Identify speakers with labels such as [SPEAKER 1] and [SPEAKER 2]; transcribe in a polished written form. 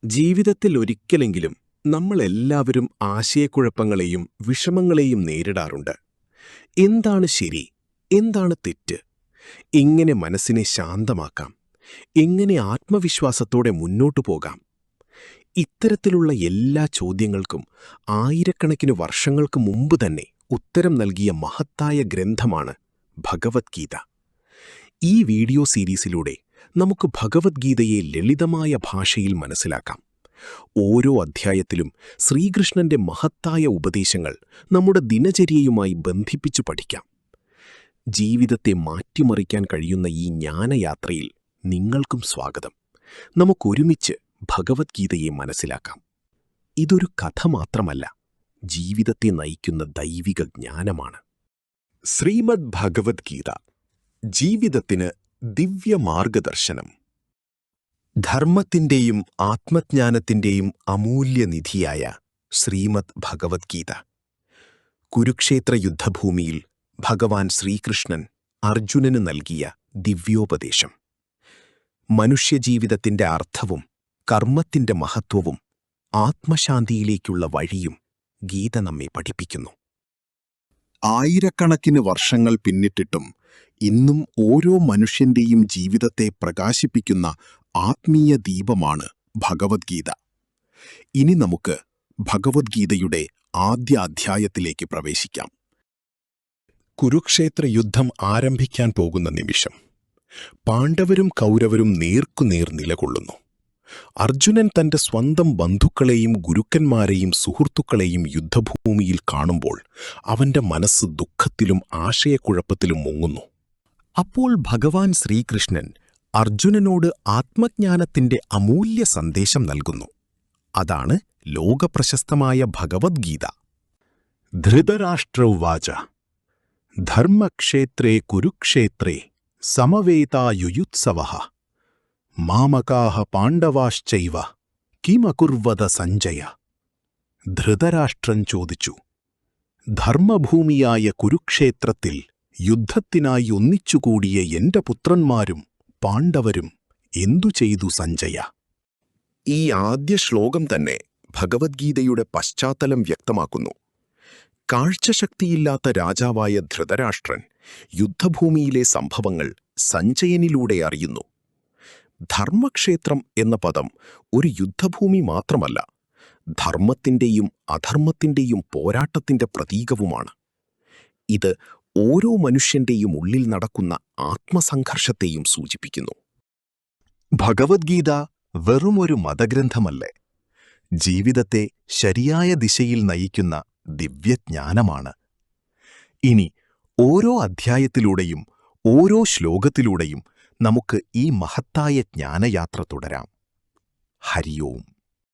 [SPEAKER 1] ജീവിതത്തിൽ ഒരിക്കലെങ്കിലും നമ്മളെല്ലാവരും ആശയക്കുഴപ്പങ്ങളെയും വിഷമങ്ങളെയും നേരിടാറുണ്ട്. എന്താണ് ശരി, എന്താണ് തെറ്റ്, എങ്ങനെ മനസ്സിനെ ശാന്തമാക്കാം, എങ്ങനെ ആത്മവിശ്വാസത്തോടെ മുന്നോട്ടു പോകാം? ഇത്തരത്തിലുള്ള എല്ലാ ചോദ്യങ്ങൾക്കും ആയിരക്കണക്കിന് വർഷങ്ങൾക്ക് മുമ്പ് തന്നെ ഉത്തരം നൽകിയ മഹത്തായ ഗ്രന്ഥമാണ് ഭഗവത്ഗീത. ഈ വീഡിയോ സീരീസിലൂടെ നമുക്ക് ഭഗവത്ഗീതയെ ലളിതമായ ഭാഷയിൽ മനസ്സിലാക്കാം. ഓരോ അധ്യായത്തിലും ശ്രീകൃഷ്ണന്റെ മഹത്തായ ഉപദേശങ്ങൾ നമ്മുടെ ദിനചര്യയുമായി ബന്ധിപ്പിച്ചു പഠിക്കാം. ജീവിതത്തെ മാറ്റിമറിക്കാൻ കഴിയുന്ന ഈ ജ്ഞാനയാത്രയിൽ നിങ്ങൾക്കും സ്വാഗതം. നമുക്കൊരുമിച്ച് ഭഗവത്ഗീതയെ മനസ്സിലാക്കാം. ഇതൊരു കഥ മാത്രമല്ല, ജീവിതത്തെ നയിക്കുന്ന ദൈവിക ജ്ഞാനമാണ്. ശ്രീമദ് ഭഗവത്ഗീത, ജീവിതത്തിന് ദിവ്യമാർഗദർശനം. ധർമ്മത്തിന്റെയും ആത്മജ്ഞാനത്തിന്റെയും അമൂല്യനിധിയായ ശ്രീമദ് ഭഗവത്ഗീത. കുരുക്ഷേത്ര യുദ്ധഭൂമിയിൽ ഭഗവാൻ ശ്രീകൃഷ്ണൻ അർജുനന് നൽകിയ ദിവ്യോപദേശം. മനുഷ്യജീവിതത്തിന്റെ അർത്ഥവും കർമ്മത്തിന്റെ മഹത്വവും ആത്മശാന്തിയിലേക്കുള്ള വഴിയും ഗീത നമ്മെ പഠിപ്പിക്കുന്നു.
[SPEAKER 2] ആയിരക്കണക്കിന് വർഷങ്ങൾ പിന്നിട്ടിട്ടും ഇന്നും ഓരോ മനുഷ്യന്റെയും ജീവിതത്തെ പ്രകാശിപ്പിക്കുന്ന ആത്മീയ ദീപമാണ് ഭഗവത്ഗീത. ഇനി നമുക്ക് ഭഗവത്ഗീതയുടെ ആദ്യ അധ്യായത്തിലേക്ക് പ്രവേശിക്കാം. കുരുക്ഷേത്ര യുദ്ധം ആരംഭിക്കാൻ പോകുന്ന നിമിഷം പാണ്ഡവരും കൗരവരും നേർക്കുനേർ നിലകൊള്ളുന്നു. അർജുനൻ തന്റെ സ്വന്തം ബന്ധുക്കളെയും ഗുരുക്കന്മാരെയും സുഹൃത്തുക്കളെയും യുദ്ധഭൂമിയിൽ കാണുമ്പോൾ അവന്റെ മനസ്സ് ദുഃഖത്തിലും ആശയക്കുഴപ്പത്തിലും മുങ്ങുന്നു. അപ്പോൾ ഭഗവാൻ ശ്രീകൃഷ്ണൻ അർജുനനോട് ആത്മജ്ഞാനത്തിന്റെ അമൂല്യ സന്ദേശം നൽകുന്നു. അതാണ് ലോകപ്രശസ്തമായ ഭഗവത്ഗീത. ധൃതരാഷ്ട്രൗവാച ധർമ്മക്ഷേത്രേ കുരുക്ഷേത്രേ സമവേതായുയുത്സവഃ മാമകാഃ പാണ്ഡവാശ്ചൈവ കിമകുർവത സഞ്ജയ. ധൃതരാഷ്ട്രൻ ചോദിച്ചു, ധർമ്മഭൂമിയായ കുരുക്ഷേത്രത്തിൽ യുദ്ധത്തിനായി ഒന്നിച്ചുകൂടിയ എന്റെ പുത്രന്മാരും പാണ്ഡവരും എന്തു ചെയ്തു സഞ്ജയ?
[SPEAKER 1] ഈ ആദ്യ ശ്ലോകം തന്നെ ഭഗവത്ഗീതയുടെ പശ്ചാത്തലം വ്യക്തമാക്കുന്നു. കാഴ്ചശക്തിയില്ലാത്ത രാജാവായ ധൃതരാഷ്ട്രൻ യുദ്ധഭൂമിയിലെ സംഭവങ്ങൾ സഞ്ജയനിലൂടെ അറിയുന്നു. ധർമ്മക്ഷേത്രം എന്ന പദം ഒരു യുദ്ധഭൂമി മാത്രമല്ല, ധർമ്മത്തിന്റെയും അധർമ്മത്തിന്റെയും പോരാട്ടത്തിന്റെ പ്രതീകവുമാണ്. ഇത് ഓരോ മനുഷ്യന്റെയും ഉള്ളിൽ നടക്കുന്ന ആത്മസംഘർഷത്തെയും സൂചിപ്പിക്കുന്നു.
[SPEAKER 2] ഭഗവത്ഗീത വെറുമൊരു മതഗ്രന്ഥമല്ലേ, ജീവിതത്തെ ശരിയായ ദിശയിൽ നയിക്കുന്ന ദിവ്യജ്ഞാനമാണ്. ഇനി ഓരോ അധ്യായത്തിലൂടെയും ഓരോ ശ്ലോകത്തിലൂടെയും നമുക്ക് ഈ മഹത്തായ ജ്ഞാനയാത്ര തുടരാം. ഹരി ഓം.